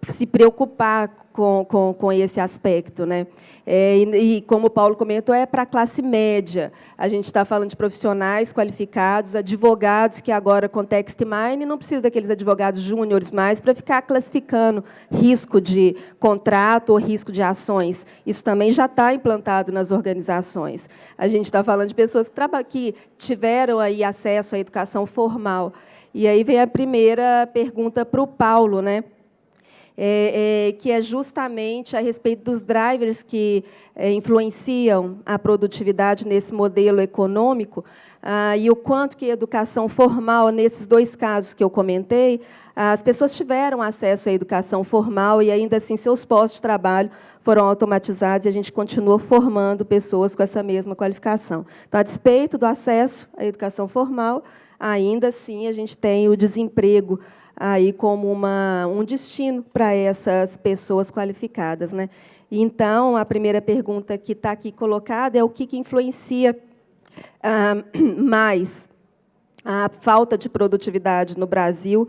se preocupar com esse aspecto, né? E como o Paulo comentou, é para a classe média. A gente está falando de profissionais qualificados, advogados que agora com text mine não precisa daqueles advogados júniores mais para ficar classificando risco de contrato ou risco de ações. Isso também já está implantado nas organizações. A gente está falando de pessoas que tiveram aí acesso à educação formal. E aí vem a primeira pergunta para o Paulo, né? Que é justamente a respeito dos drivers que influenciam a produtividade nesse modelo econômico, e o quanto que a educação formal, nesses 2 casos que eu comentei, as pessoas tiveram acesso à educação formal e, ainda assim, seus postos de trabalho foram automatizados, e a gente continua formando pessoas com essa mesma qualificação. Então, a despeito do acesso à educação formal, ainda assim, a gente tem o desemprego aí como um destino para essas pessoas qualificadas, né? Então, a primeira pergunta que está aqui colocada é o que influencia mais a falta de produtividade no Brasil.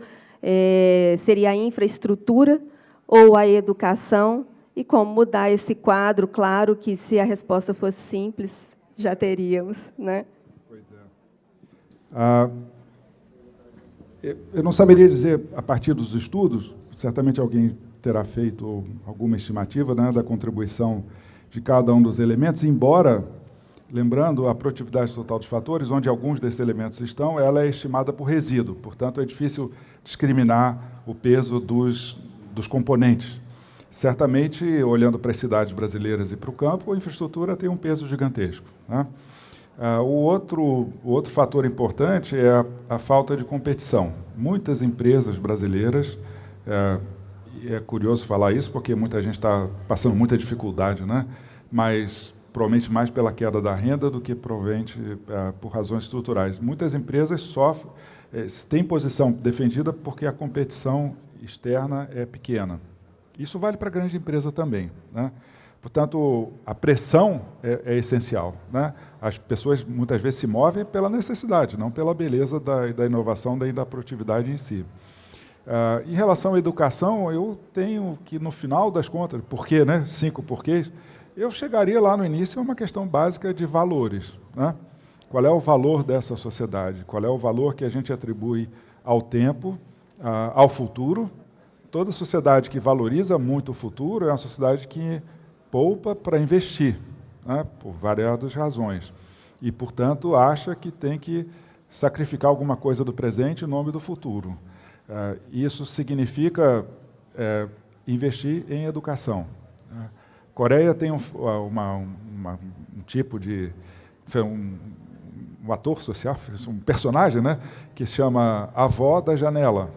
Seria a infraestrutura ou a educação? E como mudar esse quadro? Claro que, se a resposta fosse simples, já teríamos, né? Pois é. Eu não saberia dizer, a partir dos estudos, certamente alguém terá feito alguma estimativa, né, da contribuição de cada um dos elementos, embora, lembrando, a produtividade total dos fatores, onde alguns desses elementos estão, ela é estimada por resíduo, portanto, é difícil discriminar o peso dos componentes. Certamente, olhando para as cidades brasileiras e para o campo, a infraestrutura tem um peso gigantesco, né? O outro fator importante é a falta de competição. Muitas empresas brasileiras, e é curioso falar isso, porque muita gente está passando muita dificuldade, né? Mas provavelmente mais pela queda da renda do que provavelmente por razões estruturais. Muitas empresas sofrem, têm posição defendida porque a competição externa é pequena. Isso vale para a grande empresa também, né? Portanto, a pressão é essencial, né? As pessoas muitas vezes se movem pela necessidade, não pela beleza da inovação, da produtividade em si. Em relação à educação, eu tenho que, no final das contas, por quê, né? 5 porquês, eu chegaria lá no início a uma questão básica de valores, né? Qual é o valor dessa sociedade? Qual é o valor que a gente atribui ao tempo, ao futuro? Toda sociedade que valoriza muito o futuro é uma sociedade que poupa para investir, né, por variadas razões. E, portanto, acha que tem que sacrificar alguma coisa do presente em nome do futuro. Isso significa investir em educação. A Coreia tem um tipo de... um ator social, um personagem, né, que se chama Avó da Janela.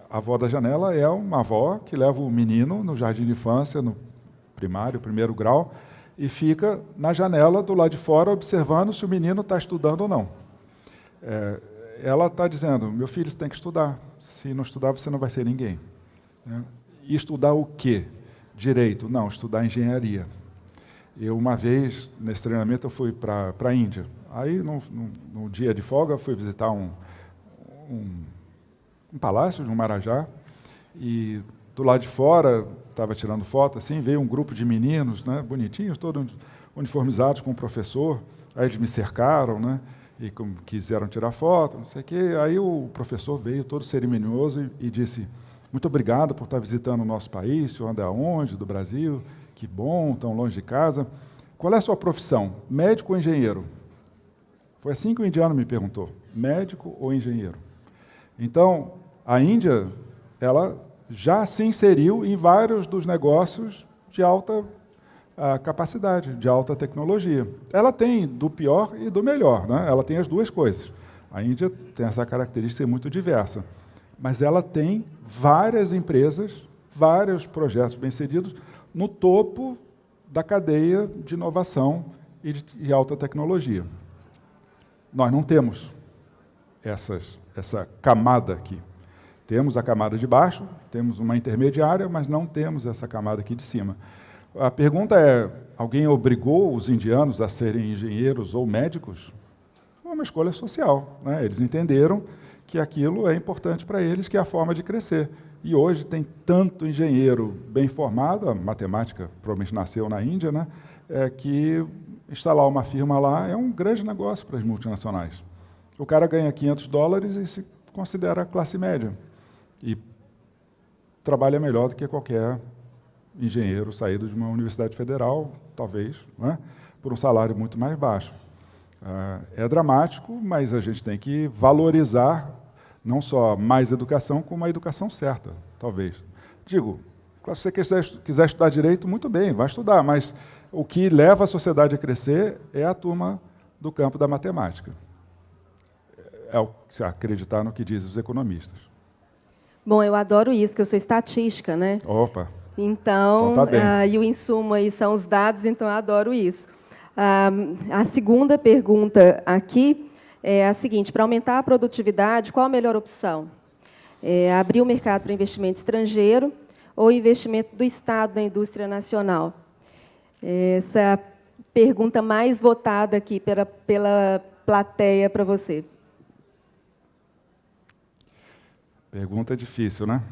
A avó da janela é uma avó que leva o menino no jardim de infância, no primário, primeiro grau, e fica na janela do lado de fora observando se o menino está estudando ou não. Ela está dizendo, meu filho, você tem que estudar. Se não estudar, você não vai ser ninguém. E estudar o quê? Direito? Não, estudar engenharia. Eu, uma vez, nesse treinamento, eu fui para a Índia. Aí, no dia de folga, eu fui visitar um palácio de um Marajá, e do lado de fora, estava tirando foto, assim, veio um grupo de meninos, né, bonitinhos, todos uniformizados com o professor, aí eles me cercaram, né, e quiseram tirar foto, não sei o quê. Aí o professor veio todo cerimonioso e disse, muito obrigado por estar visitando o nosso país, o senhor anda aonde, do Brasil, que bom, tão longe de casa. Qual é a sua profissão, médico ou engenheiro? Foi assim que o indiano me perguntou, médico ou engenheiro? Então, a Índia, ela já se inseriu em vários dos negócios de alta capacidade, de alta tecnologia. Ela tem do pior e do melhor, né? Ela tem as duas coisas. A Índia tem essa característica muito diversa, mas ela tem várias empresas, vários projetos bem-sucedidos no topo da cadeia de inovação e de alta tecnologia. Nós não temos essa camada aqui. Temos a camada de baixo, temos uma intermediária, mas não temos essa camada aqui de cima. A pergunta é, alguém obrigou os indianos a serem engenheiros ou médicos? Foi uma escolha social, né? Eles entenderam que aquilo é importante para eles, que é a forma de crescer. E hoje tem tanto engenheiro bem formado, a matemática provavelmente nasceu na Índia, né? Que instalar uma firma lá é um grande negócio para as multinacionais. O cara ganha $500 e se considera classe média. E trabalha melhor do que qualquer engenheiro saído de uma universidade federal, talvez, né, por um salário muito mais baixo. É dramático, mas a gente tem que valorizar não só mais educação, como a educação certa, talvez. Digo, se você quiser estudar direito, muito bem, vai estudar, mas o que leva a sociedade a crescer é a turma do campo da matemática. Se acreditar no que dizem os economistas. Bom, eu adoro isso, que eu sou estatística, né? Opa! Então tá bem. E o insumo aí são os dados, então eu adoro isso. A segunda pergunta aqui é a seguinte, para aumentar a produtividade, qual a melhor opção? Abrir o mercado para investimento estrangeiro ou investimento do Estado na indústria nacional? Essa é a pergunta mais votada aqui pela plateia para você. Pergunta difícil, né?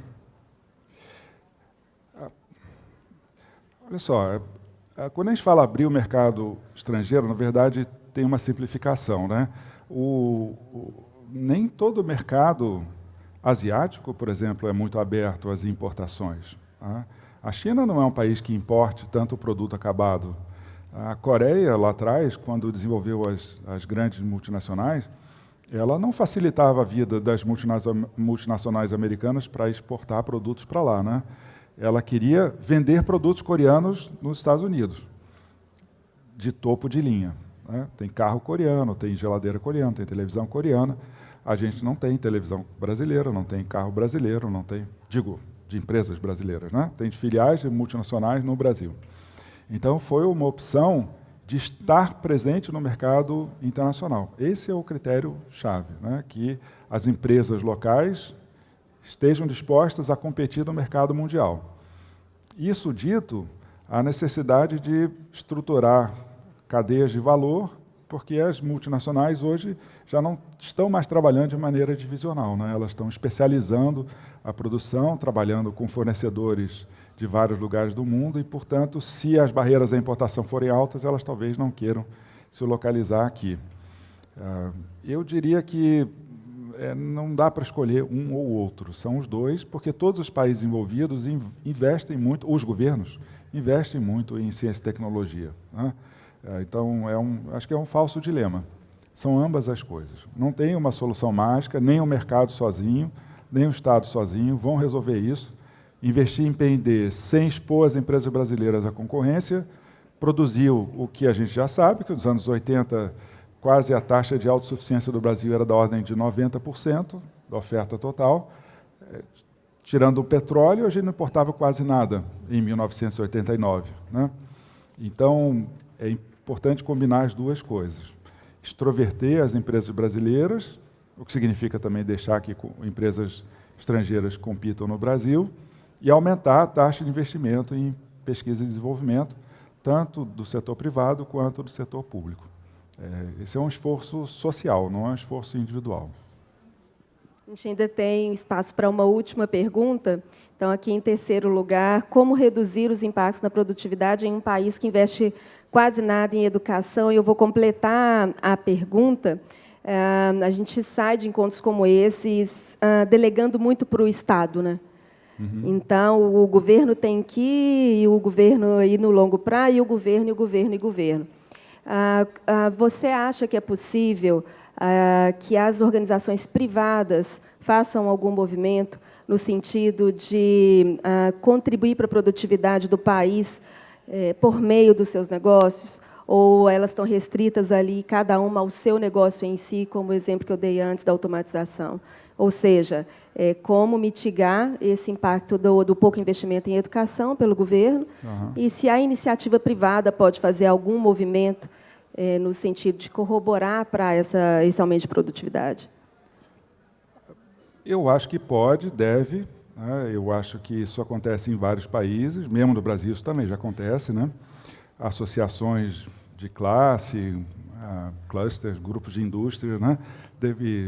Olha só, quando a gente fala abrir o mercado estrangeiro, na verdade, tem uma simplificação, né? Nem todo mercado asiático, por exemplo, é muito aberto às importações. Tá? A China não é um país que importe tanto o produto acabado. A Coreia, lá atrás, quando desenvolveu as grandes multinacionais, ela não facilitava a vida das multinacionais americanas para exportar produtos para lá, né? Ela queria vender produtos coreanos nos Estados Unidos, de topo de linha, né? Tem carro coreano, tem geladeira coreana, tem televisão coreana. A gente não tem televisão brasileira, não tem carro brasileiro, não tem, digo, de empresas brasileiras, né? Tem de filiais de multinacionais no Brasil. Então, foi uma opção de estar presente no mercado internacional. Esse é o critério-chave, né? Que as empresas locais estejam dispostas a competir no mercado mundial. Isso dito, há necessidade de estruturar cadeias de valor, porque as multinacionais hoje já não estão mais trabalhando de maneira divisional, né? Elas estão especializando a produção, trabalhando com fornecedores de vários lugares do mundo e, portanto, se as barreiras à importação forem altas, elas talvez não queiram se localizar aqui. Eu diria que não dá para escolher um ou outro, são os dois, porque todos os países envolvidos investem muito, os governos investem muito em ciência e tecnologia, né? Então, acho que é um falso dilema. São ambas as coisas. Não tem uma solução mágica, nem o mercado sozinho, nem o Estado sozinho vão resolver isso. Investir em P&D sem expor as empresas brasileiras à concorrência produziu o que a gente já sabe, que nos anos 80 quase a taxa de autossuficiência do Brasil era da ordem de 90% da oferta total. Tirando o petróleo, a gente não importava quase nada em 1989, né? Então, é importante combinar as duas coisas. Extroverter as empresas brasileiras, o que significa também deixar que empresas estrangeiras compitam no Brasil, e aumentar a taxa de investimento em pesquisa e desenvolvimento, tanto do setor privado quanto do setor público. Esse é um esforço social, não é um esforço individual. A gente ainda tem espaço para uma última pergunta. Então, aqui em terceiro lugar, como reduzir os impactos na produtividade em um país que investe quase nada em educação? E eu vou completar a pergunta. A gente sai de encontros como esses delegando muito para o Estado, né? Uhum. Então, o governo tem que ir, e o governo ir no longo prazo, e o governo, e o governo, e o governo. Você acha que é possível que as organizações privadas façam algum movimento no sentido de contribuir para a produtividade do país por meio dos seus negócios? Ou elas estão restritas ali, cada uma ao seu negócio em si, como o exemplo que eu dei antes da automatização? Ou seja, como mitigar esse impacto do pouco investimento em educação pelo governo, e se a iniciativa privada pode fazer algum movimento no sentido de corroborar para esse aumento de produtividade? Eu acho que pode, deve, né? Eu acho que isso acontece em vários países, mesmo no Brasil isso também já acontece, né? Associações de classe, clusters, grupos de indústria, né?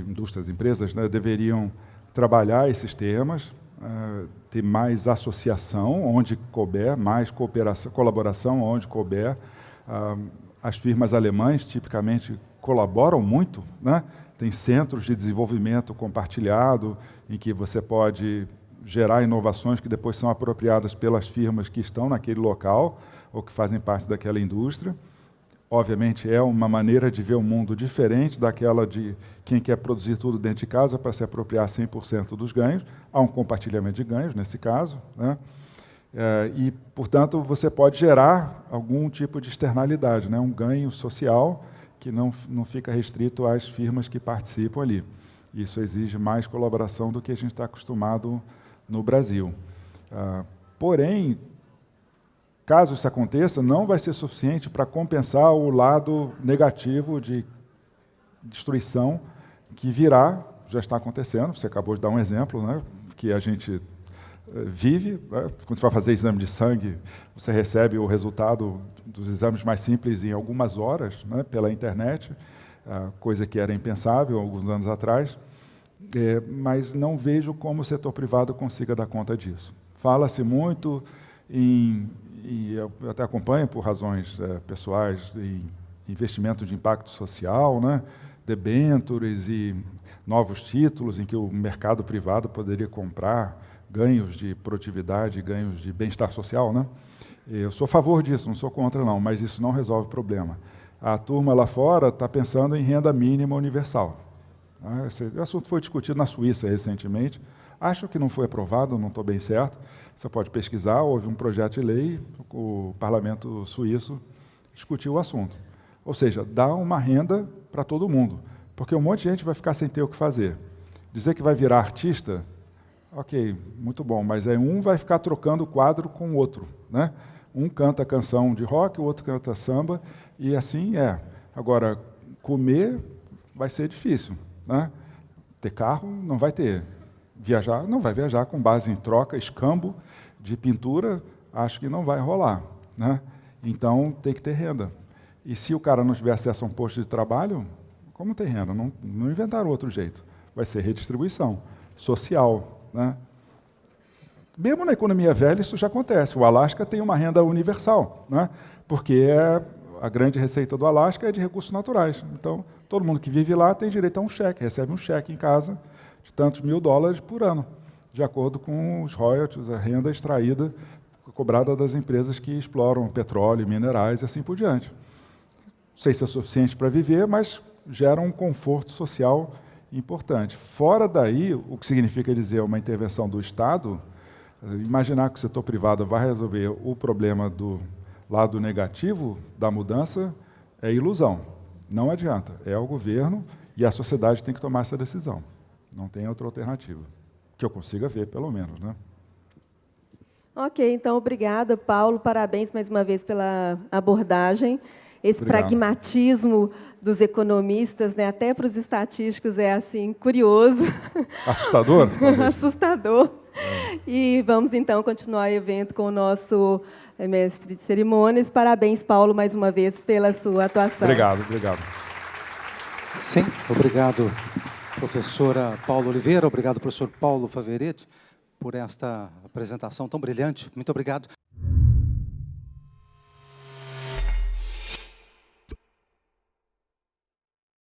Indústrias, empresas, né? Deveriam trabalhar esses temas, ter mais associação onde couber, mais cooperação, colaboração onde couber. As firmas alemãs, tipicamente, colaboram muito, né? Tem centros de desenvolvimento compartilhado, em que você pode gerar inovações que depois são apropriadas pelas firmas que estão naquele local ou que fazem parte daquela indústria. Obviamente, é uma maneira de ver o mundo diferente daquela de quem quer produzir tudo dentro de casa para se apropriar 100% dos ganhos. Há um compartilhamento de ganhos, nesse caso, né? E, portanto, você pode gerar algum tipo de externalidade, né? Um ganho social que não fica restrito às firmas que participam ali. Isso exige mais colaboração do que a gente está acostumado no Brasil. Porém, caso isso aconteça, não vai ser suficiente para compensar o lado negativo de destruição que virá, já está acontecendo, você acabou de dar um exemplo, né? Que a gente vive, né? Quando você vai fazer exame de sangue, você recebe o resultado dos exames mais simples em algumas horas, né? Pela internet, coisa que era impensável alguns anos atrás, mas não vejo como o setor privado consiga dar conta disso. Fala-se muito e eu até acompanho por razões pessoais, em investimento de impacto social, né? Debêntures e novos títulos em que o mercado privado poderia comprar ganhos de produtividade, ganhos de bem-estar social, né? Eu sou a favor disso, não sou contra, não, mas isso não resolve o problema. A turma lá fora está pensando em renda mínima universal. Esse assunto foi discutido na Suíça recentemente. Acho que não foi aprovado, não estou bem certo. Você pode pesquisar, houve um projeto de lei, o parlamento suíço discutiu o assunto. Ou seja, dá uma renda para todo mundo, porque um monte de gente vai ficar sem ter o que fazer. Dizer que vai virar artista, ok, muito bom, mas aí um vai ficar trocando o quadro com o outro, né? Um canta canção de rock, o outro canta samba, e assim é. Agora, comer vai ser difícil, né? Ter carro não vai ter. Viajar, não vai viajar com base em troca, escambo de pintura, acho que não vai rolar. né? Então, tem que ter renda. E se o cara não tiver acesso a um posto de trabalho, como tem renda? Não inventaram outro jeito. Vai ser redistribuição social, né? Mesmo na economia velha, isso já acontece. O Alasca tem uma renda universal, né? Porque a grande receita do Alasca é de recursos naturais. Então, todo mundo que vive lá tem direito a um cheque, recebe um cheque em casa de tantos $1.000 por ano, de acordo com os royalties, a renda extraída, cobrada das empresas que exploram petróleo, minerais e assim por diante. Não sei se é suficiente para viver, mas gera um conforto social importante. Fora daí, o que significa dizer uma intervenção do Estado, imaginar que o setor privado vai resolver o problema do lado negativo da mudança é ilusão. Não adianta. É o governo e a sociedade tem que tomar essa decisão. Não tem outra alternativa. Que eu consiga ver, pelo menos, né? Ok, então, obrigada, Paulo. Parabéns mais uma vez pela abordagem. Esse Obrigado. pragmatismo dos economistas, né, até para os estatísticos, é assim curioso. Assustador? Assustador. E vamos, então, continuar o evento com o nosso mestre de cerimônias. Parabéns, Paulo, mais uma vez, pela sua atuação. Obrigado, obrigado. Sim, obrigado, professora Paula Oliveira, obrigado, professor Paulo Favoretti, por esta apresentação tão brilhante. Muito obrigado.